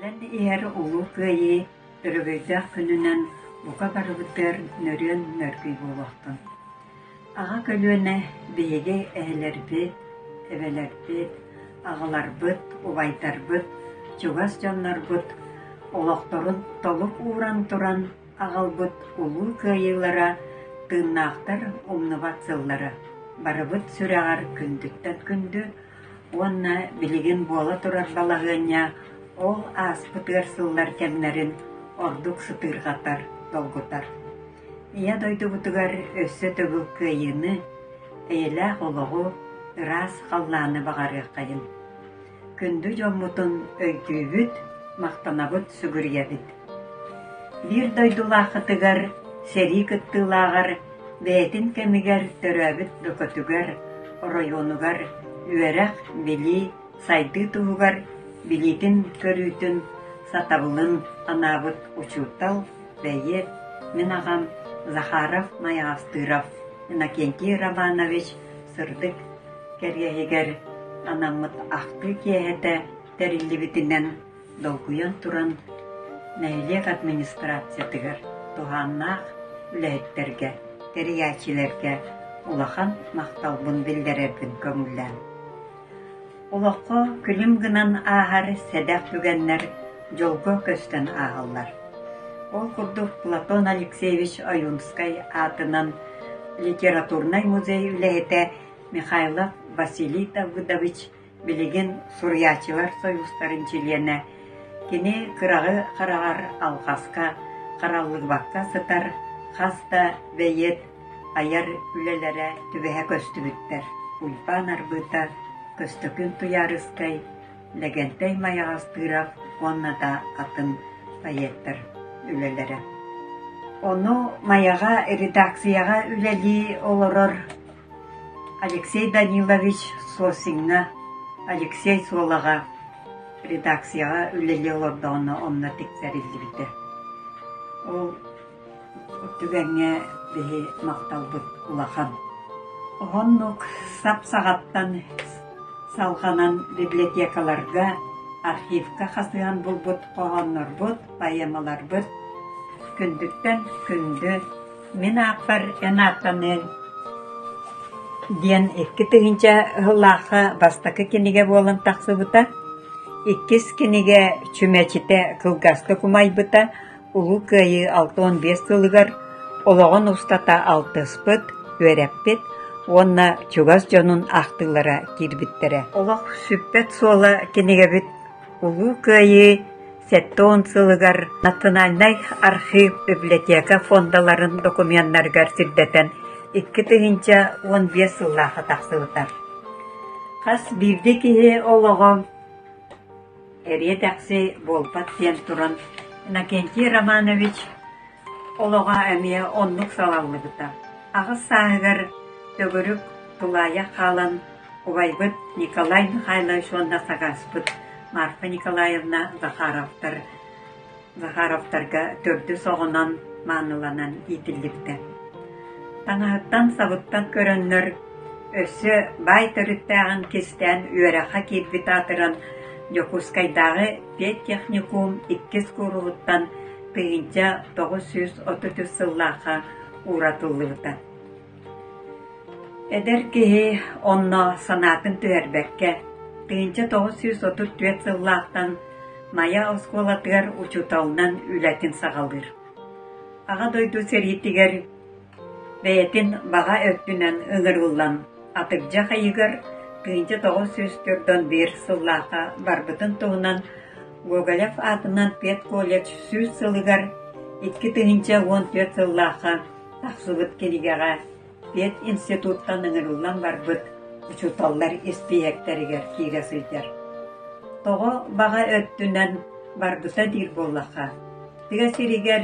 Билен иһэр улуу кыайы өрөгөйдөх күнүнэн бука барыбытыр нөрүөн нөргүй буолуохтун. Аға көлүөнэ биһиги эһэлэрбит, эбэлэрбит, аҕаларбыт, убайтарбыт, чугас дьоннорбут, олохторун толук ууран туран аҕалбыт улуу кыайылара тыыннаахтар умнубат сыллары. Барыбыт сүрэҕэр күндүттэн күндү, уонна билигин буола турар балаһыанньа ол ааспытыар сыллар кэмнэрин ордук сытыырҕатар, долгутар. Ия дойдубутугар өссө төгүл кыайыыны, эйэлээх олоҕу ыраас халлааны баҕарыаххайын. Күндү дьоммутун өйдүүбүт, мактанабыт сүгүрүйэбит. Бир дойдулааххытыгар, сэрии кыттыылааҕар, бээтин кэмигэр төрөөбүт дөкөтүгэр, оройуонугар, үөрэх били, сайдыы туһугар, билитин көрүүтүн, сатабылын анаабыт учуутал, бэйет, мин агам Захаров Маягастыров Иннокентий Романович сырдык кэргэһигэр анаммыт ахты киэһэтэ тэриллибитинэн долгуйан туран нэһилиэк администрациятыгар туһааннаах үлэһиттергэ, терияачилэргэ улахан макталбын билдэрэрбин көмүллээн. Улоххо күлүм гынан аахар сэдэх түгэннэр жолго көстөн ааһаллар. Ол курдук Платон Алексеевич Аюнскай атынан литературный музей үлэһитэ Михайлов Василий Давыдович билигин Сурьячылар союзтарын чилиэнэ кини кырагы карагар алхаска, караллыгбакка сытар, хаста бэйет аяр үлэлэрэ түбэһэ көстүбүттэр. Уйпан арбыта көстөкүн туярыскай, Легентей Маягастыров онната атын пайеттер үлэлэрэ. Ону маяга редакцияга үлэли олорор Алексей Данилович Сосиңна, Алексей Солага редакцияга үлэли олордоonu онна тиксэриллибитэ. Ол түгэҥҥэ биһи макталбыт улахан. Оннук сап-саҕаттан салханан библиотекаларга, архивка хасыан булбут коҕоннорбут, поэмаларбыт. Күндүттэн күндү мин ааппар энааттанын диэн икки тыгынча ыһыллаахха бастакы киниге буолан тахсыбыта, иккис киниге чүмэчите кылгаска кумайбыта, улуу кыайы 6-15 сылыгар олоҕон устата алтыспыт, үөрэппит, уонна чугас дьонун ахтылара киирбиттерэ. Олох сүппэт суола кинигебит улуу кыайы 7-10 сылыгар Национальный архив библиотека фондаларын документтаргар сирдэтэн 2-15 сыллааха тахсыбытар. Хас бирди киһи олоҕо эрие тахсы болбат диэн туран Иннокентий Романович олоҕа эмиэ оннук салаллыбыта. Агыс сааһыгар төгөрүк тулаая хаалан убайбыт Николай Михайлович онна сагаспыт Марфа Николаевна Захаровтарга төрдү соҕунан мааныланан иитиллибитэ. Таҥаһыттан сабыттан көрөннөр өссө бай төрүттээҕин кистэн үөрэхха киирбит атыран Жокускайдагы педтехникум 2 курууттан тыгынча 930 сыллааха уратыллыбыта. Эдер киһи онно санаатын түһэрбэккэ тыгынча 934 сыллаахтан Мая оскуолатыгар учуталынан үлэтин саҕалыр. Аға дойду сериитигэр бэйэтин баҕа өттүнэн ыҥырыллан атырдьа хайыгар тыгынча 941 сыллааха барбытын туһунан Гоголев атынан Пет колледж сүз сылыгар 2 тыгынча 14 сыллааха тахсыбыт кинигэҕэ Пет институттан ыҥырыллан барбыт учуталлар испиэктеригэр кииресылдьар. Тоҕо баҕа өттүнэн барбыта диир буоллаха. Тыга сиригэр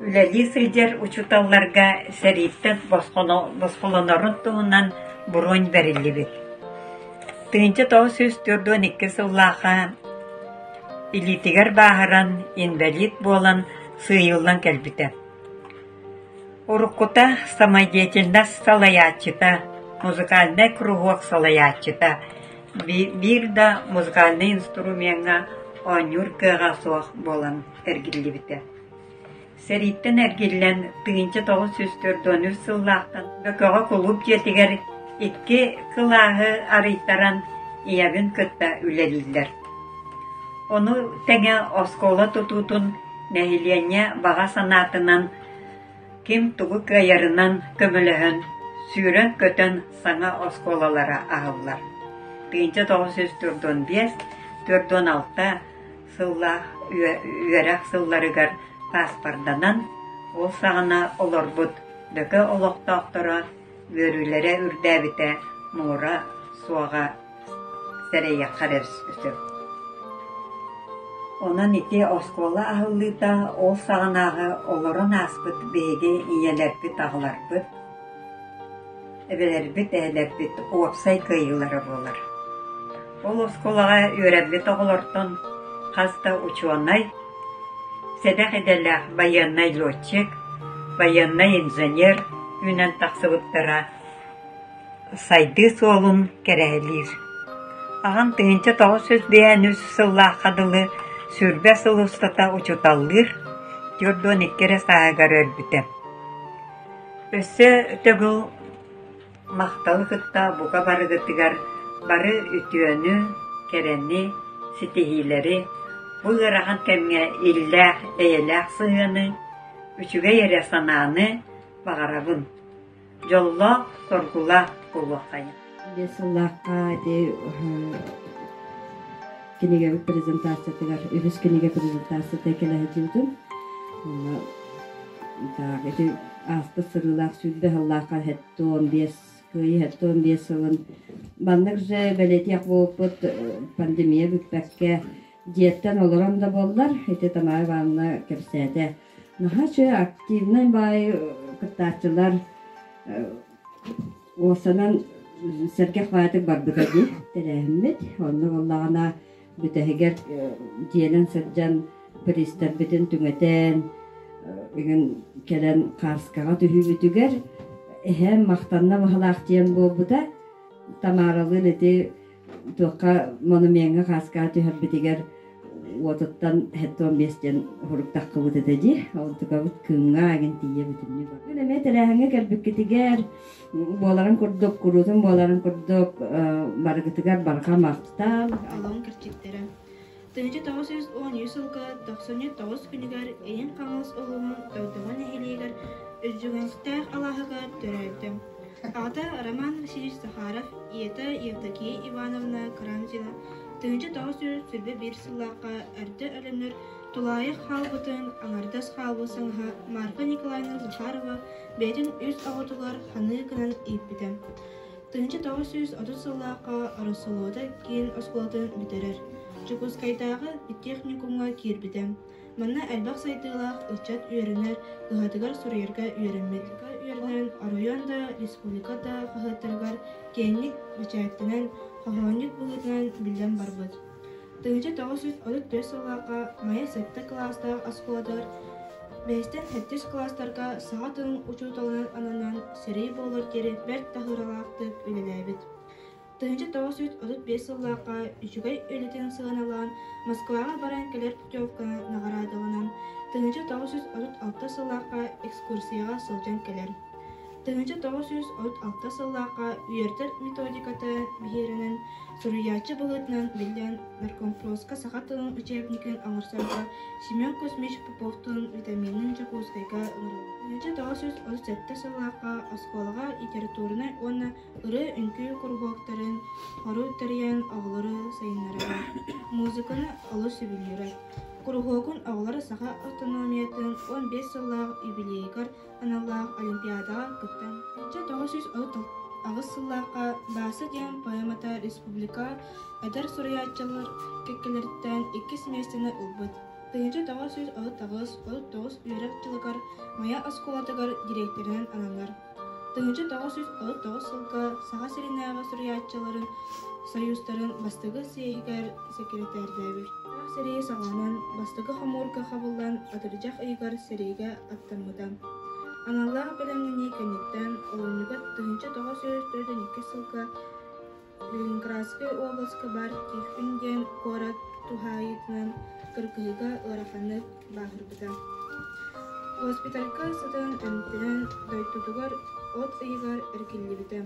үлэли сылдьар учуталларга сэрииттэн босхолонорун туһунан буронь бэриллибит. Тыгынча 942 сыллааха илитигэр бааһыран инвалид буолан сыйыллан кэлбитэ. Уруккута самодеятельность салаяччыта, музыкальный кругок салаяччыта, бир да музыкальный инструментга оңюр кыга соох болан эргилли бите. Сериттен эргиллен тыгынча 904 сыллаахтан бөкөҕө кулуп жетигер икки кылааһы арыйтаран иябын кытта үлелиллер. Onu теңе оскола тутутун нәһилиэнньэ баҕа санаатынан ким тугу кыайарынан көмөлөһөн сүүрөн көтөн саҥа осколалара аһыллар. Тыгынча 945-46 сыллаах үөрэх сылларыгар паспарданан ол саҕана олорбут дөкө олохтоохторо үөрүүлэрэ үрдээбитэ нуора суаҕа сэрэйэххэр өсөп. Онан ити оскола аһыллыта ол саҕанааҕы олорон ааспыт биһиги ийэлэрбит аҕыларбыт, эбэлэрбит эһэлэрбит уопсай кыйыллара буолар. Ол осколаҕа үөрэббит оҕолортон хаста учуонай, сэдэх эдэллэх военный летчик, военный инженер үнэн тахсыбыттара сайды суолун кэрэһэлиир. Аҕан тыгынча 903 сыллааххадылы сүрбэ сылыстата учуталлыыр, түрдөн иккере саагаар өрбүтэ. Өссө төгүл макталы кытта буга барыгытыгар бары үтүөнү, керени, ситихилери, буйгарахан кемге иллээх, эйэлээх сыыны, үчүгэ ере санааны багарабын. Жоллоох, соргулаах кулуохайын. Сыллаахка кинеге презентациятыгар, үһүс кинеге презентацията келэһэтиутум. Эти аста сырылаах сүрдэ халлаака хэттуон биэс кыйы хэттуон биэс сылын. Баннык же бэлэтиах буоппут пандемия бүкпэкке диеттен олорон да боллар. Эти тамай банна кепсээте. Наха чö активный бай кыттаачылар осанан сэргэх баатык барбыта ди телэхиммит. Онно боллагана бүтэһигер диэлэн сырдьан пристарбитин түҥэтэн эгин келен карскага түһүүбүтүгер эһэм мактанна баһалаах диэн буолбута тамааралын эти туокка монументга карскага түһэрбитигер уотуттан хэттуон биэстен хуруктаххыбыт этэди олтукабыт кыҥҥа агин тиийэбитинни бар. Эме телээһэҥҥэ кэлбиккитигер буоларын курдук курутун буоларын курдук барыгытыгар барха мактал алон кирчиктери. Тыгынча 910 сылга 99 күнүгер эйин каңыс олуун дойдуган эхилиигер үжүгэнстэх алаһыга төрөйдү. Ата Роман Васильевич Захаров, иета Евдокия Ивановна Карамзина тыгынча 901 сыллаакка эрдэ өлөнөр тулайык халбытын аңардас халбысыңха Марфа Николаевна Захарова бетин үз агутулар ханы гынан ийиппите. Тыгынча 930 сыллаакка Арысолода кийин осколатын битерер. Чукускайдагы техникумга кирбите. Манна элбак сайтылах ычат үйрөнөр, гыһатыгар сурьерга үйрөнмет. Үйрөнөн районда, республикада хахытыргар кенник бачайттынан хохонник быгытынан билден барбыт. Тыгынча 934 сыллаакка мая 7 класстагы осколадар бэстен 7 класстарга саатын учуталынан ананан серий болор кери берт тахыралаактык үлелэбит. Тыгынча 935 сыллаакка үчүгэй үлетен сыгыналаан Москвага баран келер путевканы нагарадылынан тыгынча 936 сыллаакка экскурсияга сылжан келер. Тыгынча 936 сыллаакка үйертер методиката бихеринен суруячы быгытынан билден наркомфроска сахатының учебникин аңырсарга Семен Кузьмич Поповтун витаминин жакускайга ырыл. Тыгынча 937 сыллаакка осколага литературный онна ыры үнкүү кургуактарын хору тарыян оголору сайыннарыга музыканы олу сүбүлүрө. Кургуогун оголор саха автономиятын 15 сыллаак юбилейгар аналлаах олимпиадага кыттан. Тыгынча 936 агыс сыллаакка баасы диэн поэмата республика эдер суруячылар кеккелерттен 2 семестrini ылбыт. Тыгынча 939 үйрек жылыгар мая осколадыгар директоринен ананар. Тыгынча 939 сылга саха сиринага суруячыларын союзтарын бастыгы сейгер секретардабир. Серии саганан бастыгы хамурга хабылдан атыржак ыйгар серийге аттамыдан. Аналлах белемнени кенеттен олонуга тыгынча 942 сылга Ленинградская областка бар Тихвинден город тухайытынан кыргыга ыраханып баһырбыта. Госпитальга сытан эмтенен дойтутугар от ыйгар эркиллибите.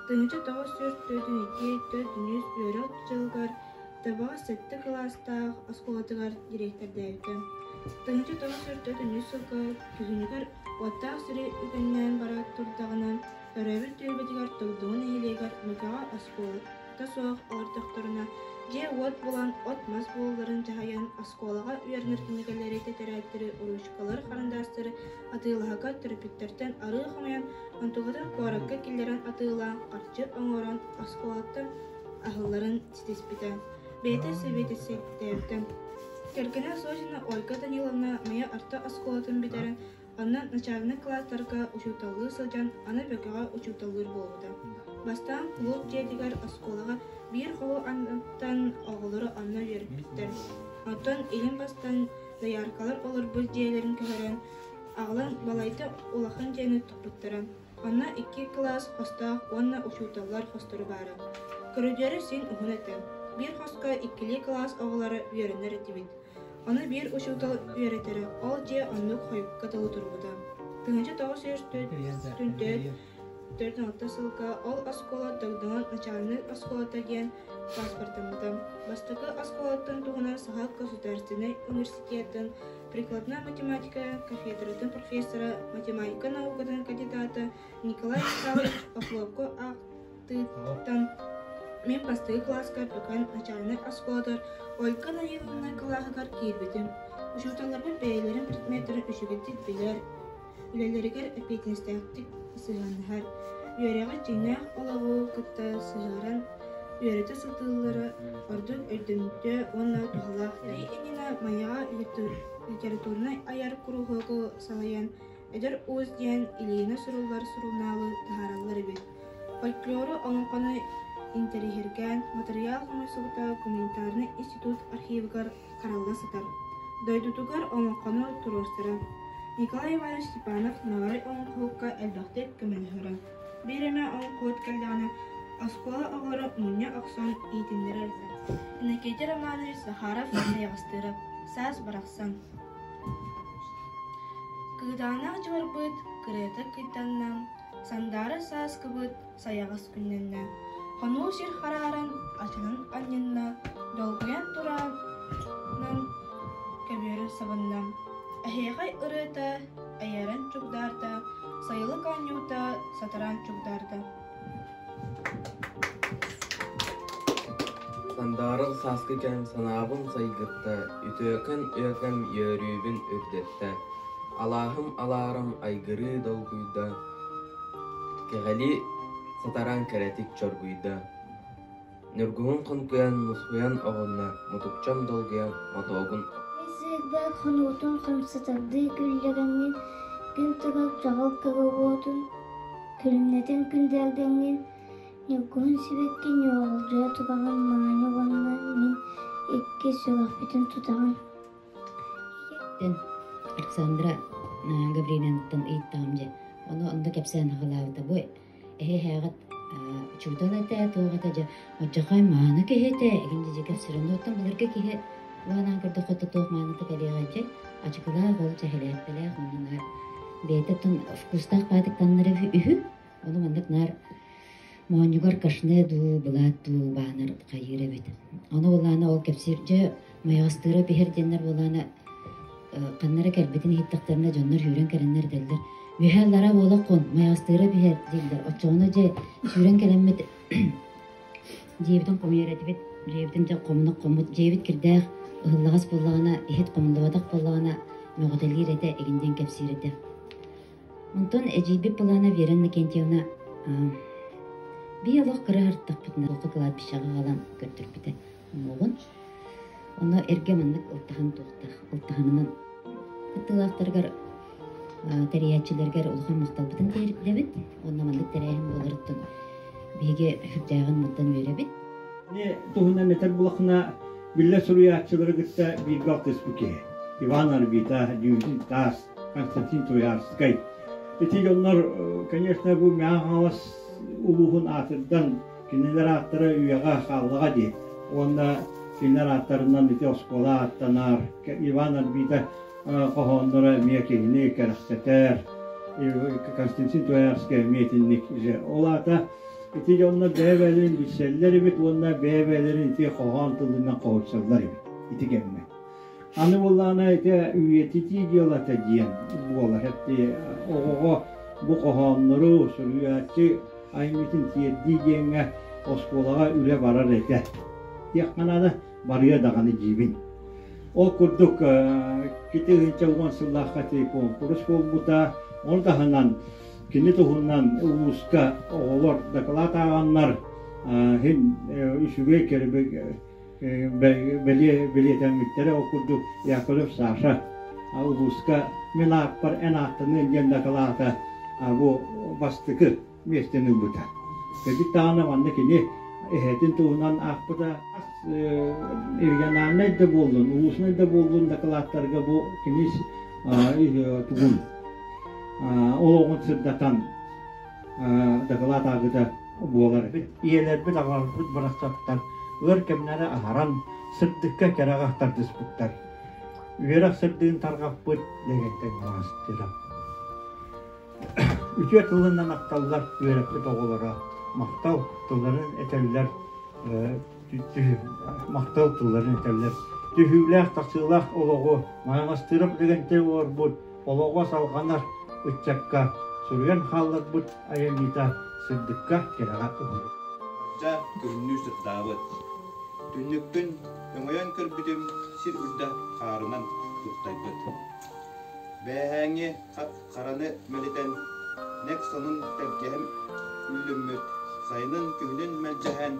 Тыгынчы 942 бюро жылгар табаға 7 класстағы осколатыгар директордайбыты. Тыгынчы 944 сылга күзүнүгар оттақ сүрі үгіннен бара турдағынан өрәбіл түйбетігер тұғдығын әйелегер мүкаға осколата соғық алыртықтарына же от болан от мас болғарын жағайан осколаға үйернір кенегелері тетерәттері урушкалар қарындастыры атылаға терапевттерден ары қамаян антуғадан қоракка келдерін атылан қарчы оңоран осколаты ағыларын тетеспеді. Бейті сөбетесі дәйіпті. Келгені Сочина Ольга Даниловна мая арта осколатын бетерін анна начальный класстарға учуталығы сылжан, аны бөкеға учуталығыр болуды. Бастан клуб жедігер осколаға bir қолу аннаттан оғылыры анна вербіттер. Оттан елін бастан заяркалар олар бұл жиелерін көхерен, ағылан балайды олақын жені тұқпыттыры. Анна 2 класс қостақ, онна учуталылар қостыры бары. Көрідері сен ұғын әті. Bir қосқа 2 класс оғылары верінер әтібет. Оны bir учутал веретері, ол же онны қойыпқа тылы тұрбыда. Тыңынчы 904 сылға ол оскола тағдыңан начальный осколата ген паспортымыды. Бастықы осколаттың туғына Сахал государственный университетін прикладная математика кафедратын профессора математика наукадан кандидаты Николай Михайлович Офловко ақтыттан мен бастығы класска бөкан начальный осколатар Ольга Даниловна калағығар кейбетін. Ұшуталарбын бәйлерін предметтерін үшігеттік білер, үлелерігер әпетіністәқтік сығанығар. Үйерегі жинақ олағу күтті сығаран, үйереті сылтылары, ордың өрдіңді онна тұғалақ. Дей енена маяға литературны аяр күріғығы салаян, әдір өз дейін илейіні сұрулар сұрулналы тағаралары бет. Фольклоры оңықаны интерьерген материал құмысылыта гуманитарный институт архивігар қаралға сытар. Дойдутугар оңықаны тұростыры. Николай Иванович Степанов нағарай оңықылыққа әлбәқтек көмілігірі. Береме оңықылыт кәлдіғаны Оскола оғыры мұнне ақсон ейтіндері әлді. Иннекеті Романович Захаров аяғыстырып, саз барақсан. Кыгданақ жор бұд, кіреті кыйтаннан, сандары саз кыбыд, саяғыз күнненнен. Қону жер қарарын, ашының анненна, долгуян тұранын, көбері сабыннан. Әхеғай ұрыта, әйерін чугдарда, сайылы канюта, сатаран чугдарда. Сандарыл саскы кәм санабын сайгытта, үтөкін йөрүбін үрдетті. Алахым аларым айгыры долгуйда, кеғали сатаран кәретик чоргуйда. Нүргуын қынкуян мұсуян оғынна, мұтукчам долгуян мотоғын. Бәк қануытын қымсытарды күллегенген, күн тұғақ жағал кағауытын, күлімнетін күндерденген, нүргуын себеккен оғылжа тұбаған маңаны оғанна мен екке сұрақ бетін тұтаған. Александра Гавриловнаттан ыйттаамже. Оны онда кепсен хагылаабыта бу. Хагат чудалата тоогата жа оджахай мааны кехете эгинде жека сырындоттан буларга кехе ланан кырдыкта тоог маанаты калегаче ачыгылаа гол жахелеттеле оннар бететен вкустах патыктаннары үһү оны мандык нар моонюгар кашне ду булат ду баанар кайыра бит. Оны улана ол кепсирже маястыра бихерденнер булана каннара кэлбитин хиттактарына жоннор хүрен кереннер делдер. Вихаллара болоқон маястыра бихер делдер. Очоно же хүрен келеммет жебитин комуеретибит, жебитин же комунук комут жебит кирдэх ыһыллагас боллагана, ихит комундабадак боллагана мөгөтөлгирете эгинден кепсирете. Онтон эжибип болана Верена Кентьевна биялох кырартакпытна окуклат бишага алам көттүрбүтэ. Могун оны эрге маннык ултахан ултаханынан кытылактаргар териячилергер улхан макталбытын дебит. Онна мандык терейин боларыттын биге хүрдягын мындан беребит. Не тухна метр булахна билле суруячылары гытта бигалтыс буке. Иван Арбита, Дюзин Тас, Константин Туярскай. Эти жоннор, конечно, бу мяхавас улухун атырдан кинелер аттыры үйага халлага ди. Онда Sinler atlarından iti oskola attanar. Ivan Arbita kohondora miyakini keresteter. Konstantin Toyarskaya miyetinlik. Olata iti yoluna beyvelerin bilselleri bit, onunla beyvelerin iti kohon tılından koğutsallar bit. İti gelme. Anı bollana iti üyetiti diyorlar diyen. Bu olar hep bu kohonları sürüyatçı aymitin tiyeddi diyenge oskolağa üle barar ete. Yakmanada barıya dağını cibin. O kurduk kiti hınca uğan sıllahati konkurus kolbuta. Onu da hınan kini tuhundan uluska oğulur dakala tağanlar hin işüge kerebe beliyeten mittere okurduk yakılıp saşa uluska milapar en attığını diyen dakala ta bu bastıkı mesteni buta. Peki tağına vandı kini ehetin tuğunan akbıda irgananı da buldun, ulusunu da buldun dakalatlarga bu kinis tuğun. Oğlum sırdatan dakalat ağıda buğular. İyeler bir ağır bir bıraksaklar. Ör kemnere aharan sırdıkka kere ağahtar disputlar. Üyerak sırdığın targap bıt legekten ağastıra. Üçe tılından aktallar üyerekli doğulara. Maktal tılların eteller, maktal tılların eteller. Tühüler, taksılar oluğu, manastırıp legente var bud, oluğu salganar, uçakka, sürüyen hallar bud, ayemita, sırdıkka, keragat olur. Ca görünür sırtavut. Dünnüktün, öngöyen kırbüdüm, sir ürda karınan tuttaybıt. Beğengi karanı meliten, nek sonun tevkehem üllümmüt. Sayının kühünün melcehen,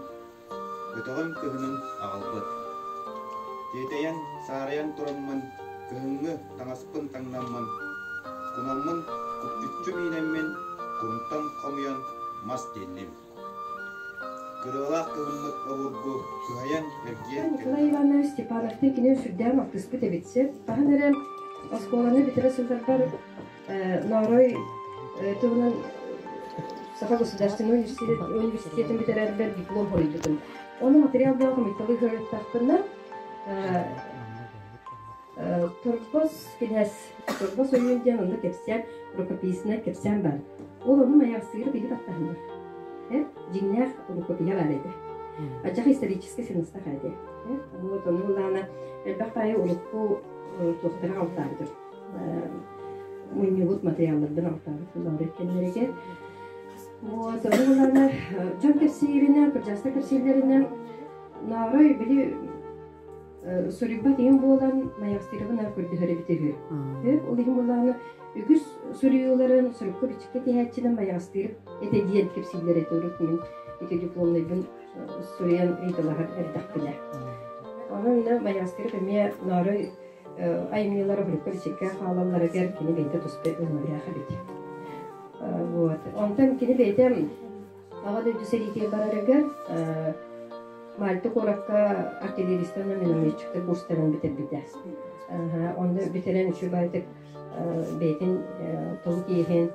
ötağın kühünün ağılbıt. Dedeyen, sarayan turanman, kühüngü tangaspın tangnamman. Kunamman, kupcüccü minemmin, kuruntan komuyan, mas denlim. Kırılak kühünmüt avurgu, kühayan ergiyen. Nikolay Ivanovič Stepanov'ta kine sürdüğüm aktıspı tebitse. Bahanere oskolanı bitire sınıflar Naroy tuğunun Saha Государственный университетін бітірербер диплом қойдым. Оны материалдағы металлы көріп тақпына Торбос ойынден оны кепсен, рукописіне кепсен бар. Ол оны маяқ сыйыр біліп аттағындар. Жиннақ рукопия бар еді. Ачақ исторический сыныстақ еді. Оны олағына әлбақтайы ұлыққу тоқтыра алтардыр. Мүймегут материаллардан алтардыр. Лаур еткенлерге. Вот, оларны жан кепсийлеринен, кыржаста кепсийлеринен нарой били сурибат ем болан маястырыбын көрдүһөрө битеги. Ол ем боланы үгүс суриюларын сурукка бичикке тиһәччинен маястырып эте диен кепсийлер этөрүк мен эте дипломнайбын суриян эйталар эрдакпылар. Анын маястырып эме нарой аймилары сурукка бичикке халаллары гер кини бейте туспе ылмыряха бити. Вот. Онтан кини бейтем ага дөйдү серитие барарыгар Мальта коракка артиллеристан минометчикте курстарын битербите. Онда битерен үчү байтык бейтин толук иехен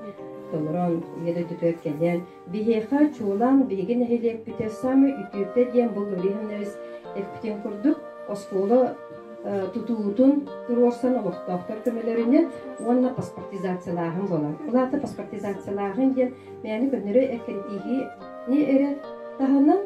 толорон еде дүтөп келген бихеха чуулан биген хелек бите самы үтүрте диен бул рехнерис эфтен курдук оскола тутуутун турорсан олоқтоқтар көмелеринен онна паспортизациялағын болар. Улаты паспортизациялағын ден мәні көндірі әкіртігі не әрі тағынан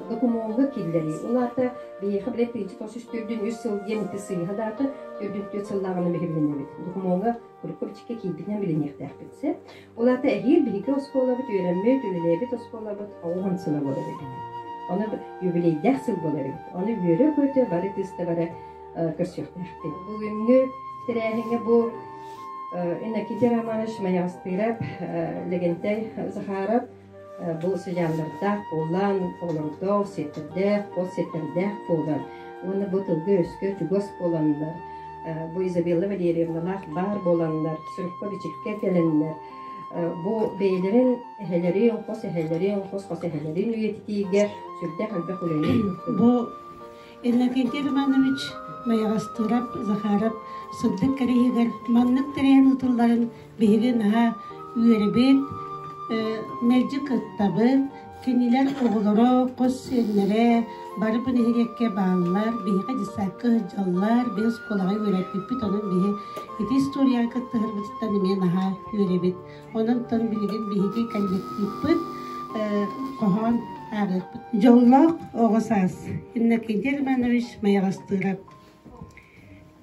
документға келдері. Улаты бейхі білек бейінші тосыш түрдің үз сыл демікті сыйға даты түрдің төт сыллағыны бейхі бет. Документға құрыққа бічікке кейбінен білінекті әкпетсе. Улаты әхел бейхі оскола бұт, өйрәнмей төлілей бет оскола бұт, ауған сыла болар еді. Оны юбилейдәк сыл болар еді. Оны өрі көті бары тысты бары көрсөктөрдү. Бүгүнгү терәһиңе бу Иннокентий Романович маястырып, легендай захарып, бу сыжанларда колан, колондо, сеттерде, кол сеттерде колан. Оны бу тылгы өскө чугос коландар. Бу Изабелла Валерьевналар бар боландар, сүрүккө бичикке келенler. Бу бейлерин эхелерин, кос эхелерин үйетитиге сүрдө халбе кулени. Бу Иннокентий Романович маястырып, захарып, сылдык керегер, маннык терен утулларын бейген аға үйеребет, мерджи кыттабы, Kiniler oğulları, kız senlere, barı bunu hirekke bağlılar, bihi kadisakı hıcallar, biz kolağı öğretbipit onun bihi iti istoriyan kıttı hırbıtıttan ime naha öğrebit. Onun ton bilgin bihi kalbetbipit, kohan ağırlıkbit. Jollok oğusaz, innekindir manırış mayağastırap.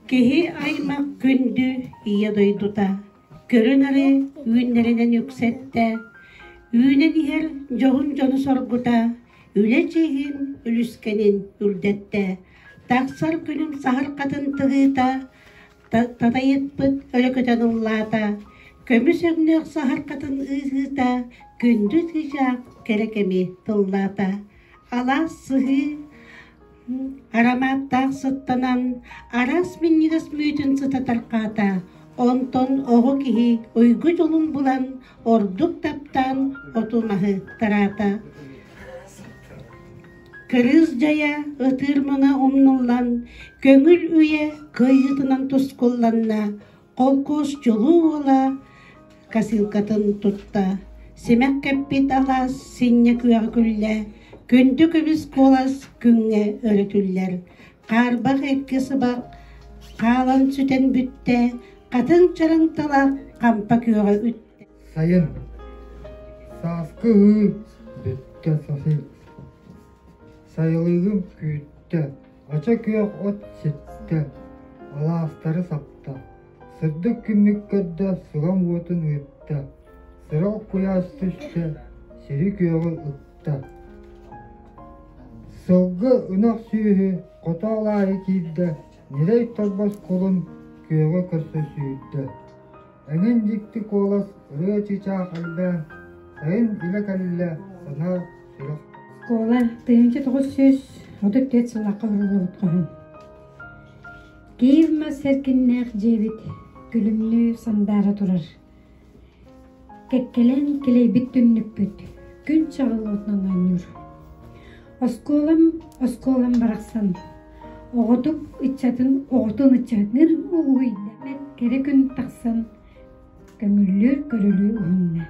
Kehi aymak gündü iya doyduta, görünleri ünlerinden yükseltte, Üne diğer johun jonu sorguda, üle cehin ülüskenin üldette, taksal günüm sahar kadın tığıta, tadayıtpıt ölököten ullata, kömüs ögnök sahar kadın ığıta, gündüz gıcak kerekemi tıllata, ala sıhı, aramat dağ sıttanan, aras minnigas müydün sıtatalkata, Onton oğu kihi uygu yolun bulan orduk taptan otumahı tarata. Kırızcaya ıtırmana umnullan, göngül üye kıyıtınan tuskullanna, kolkos yolu ola kasilkatın tutta. Simek keppit alas sinne küyakülle, gündü kübüs kolas künge öğretüller. Karbak ekkisi bak, kalan süten bütte, Kadın çarıntala kampak yoğa ütte. Sayın, saskı hı, bütte sasi. Sayılığım kütte, açak yok ot sitte. Alastarı sapta. Sırdık kümmük gödde, sıram otun ütte. Sırak kuyas düşte, sirik yoğa ütte. Sılgı ınak süyü, kota alayı kidde. Nirey torbas kolun, Köye kırsı süydü. Engin dikti kolas, ırıya çiçağı kalbe, sayın ile kalle, sana sürük. Kola, tığınca 900, oduk det sılaqqa hırılı utqahın. Kiyivma serkinnek jebit, gülümlü sandara turar. Kekkelen kileybit dünnüppüt, gün çağılı otnan anyor. Oskolam baraksan, Oğutuk içatın, oğutun içatın uğuyda. Kere gün taksan, kömüllür görülü uğunna.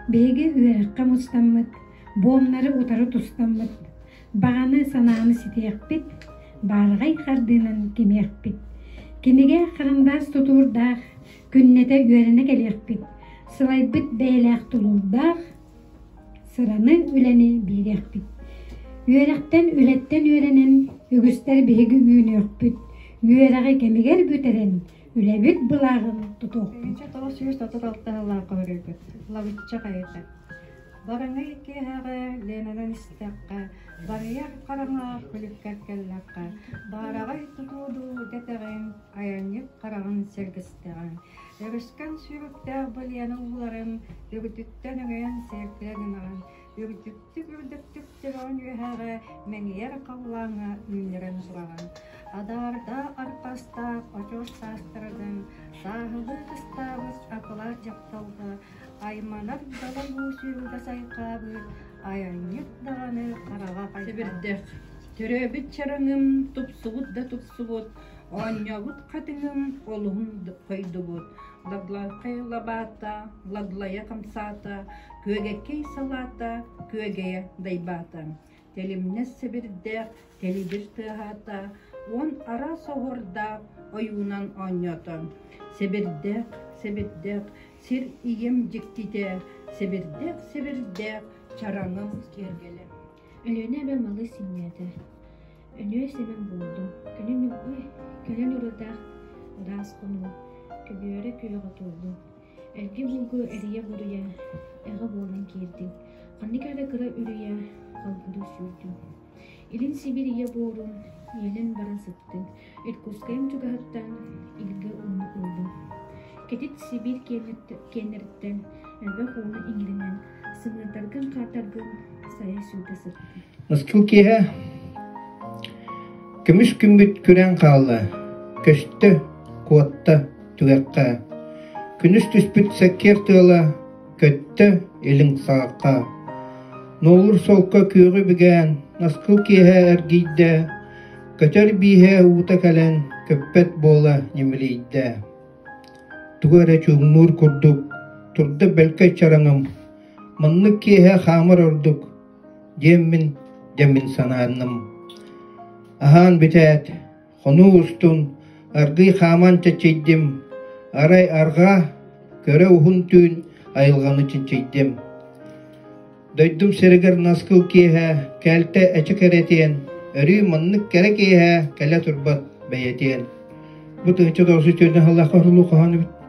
Bege üyerekka mustanmıt, boğumları utarı tustanmıt. Bağanı sanağını sitiyekpit, bargay kardığının kimiyekpit. Kinige kırındas tutur dağ, künnete üyerine geliyekpit. Sılaybıt beylek tulur dağ, sıranın üleni biriyekpit. Üyerekten ületten öğrenen, ügüster bihigi üyünü ökpüt. Üyereğe kemiger büteren, ülebüt bulağın tutuq. Önce toğu suyuz tutur alttan Allah'a koyuruygut. Lavitçe kayıtı. Barıngı iki hağı leneden istakka, barıyak karanga kulükkak kellakka, baragay tutudu deteğin, ayanyıp karağın sergisteğin. Erişken sürükte balyanı uğların, ürtütten öğen sergilerin ağın. Ürdüktük tiron yühəğə, mən yer qavlaŋa ünlерен surağın. Adarda arpasta qoçoş sastırdım, sahılı kıstavız akılar japtaldı. Aymanar dalan bu sürüda sayqabı, ayanyıp dağını qarağa qayqa. Sebirdek, töröbüt çarangım, tupsubut da tupsubut, onyabut katыңым, oluğum koydubut. Ладлакай лабата, ладлая камсата, көгекей салата, көгея дайбата. Телимне себирдек, телибир тыгата, он ара соғырда, ойунан оньота. Себирдек, сир ием жектите, себирдек, чараңым кергеле. Ölüne ben malı sinyete. Önüye seven buldum. Kölün urada, ras konu. Köbüyöre köye katıldı. Elgi bulgu eriye buruya, eğe boğulan girdi. Kannikada kıra ürüye, kalbıda sürdü. İlin Sibiriye boğurun, yelin baran sıktın. Etkuskayım tügahattan, ilgi onu oldu. Ketit Sibir keniritten, elbe hoğuna ingilinen, sınırdargın kartargın, saya sürdü sıktı. Nasıl ki he? Gümüş gümbüt küren kaldı. Köştü, kuatta, tügekka. Күнүс түспүт сәккер тыала, көттө элиң саакка. Нолур солка күйөгү бигән, наскыл киһә әргийдә, көтөр биһә ута кәлән, көппәт бола немелейдә. Тугара чугнур курдук, турда бәлкә чараңым, маннык киһә хамыр ордук, Деммин санаанным. Ахан битет, хону устун, аргый хаман чачейдим, арай арга, көрө ухун түйін айылғаны чинчейдим. Дойдум серегер наскыл киеха, кәлте әчі кәретен, өрі маннык кәрі киеха, кәлі турбат бәйетен. Бұ тыңчы досы түйден Аллах қорылу қағаны бит.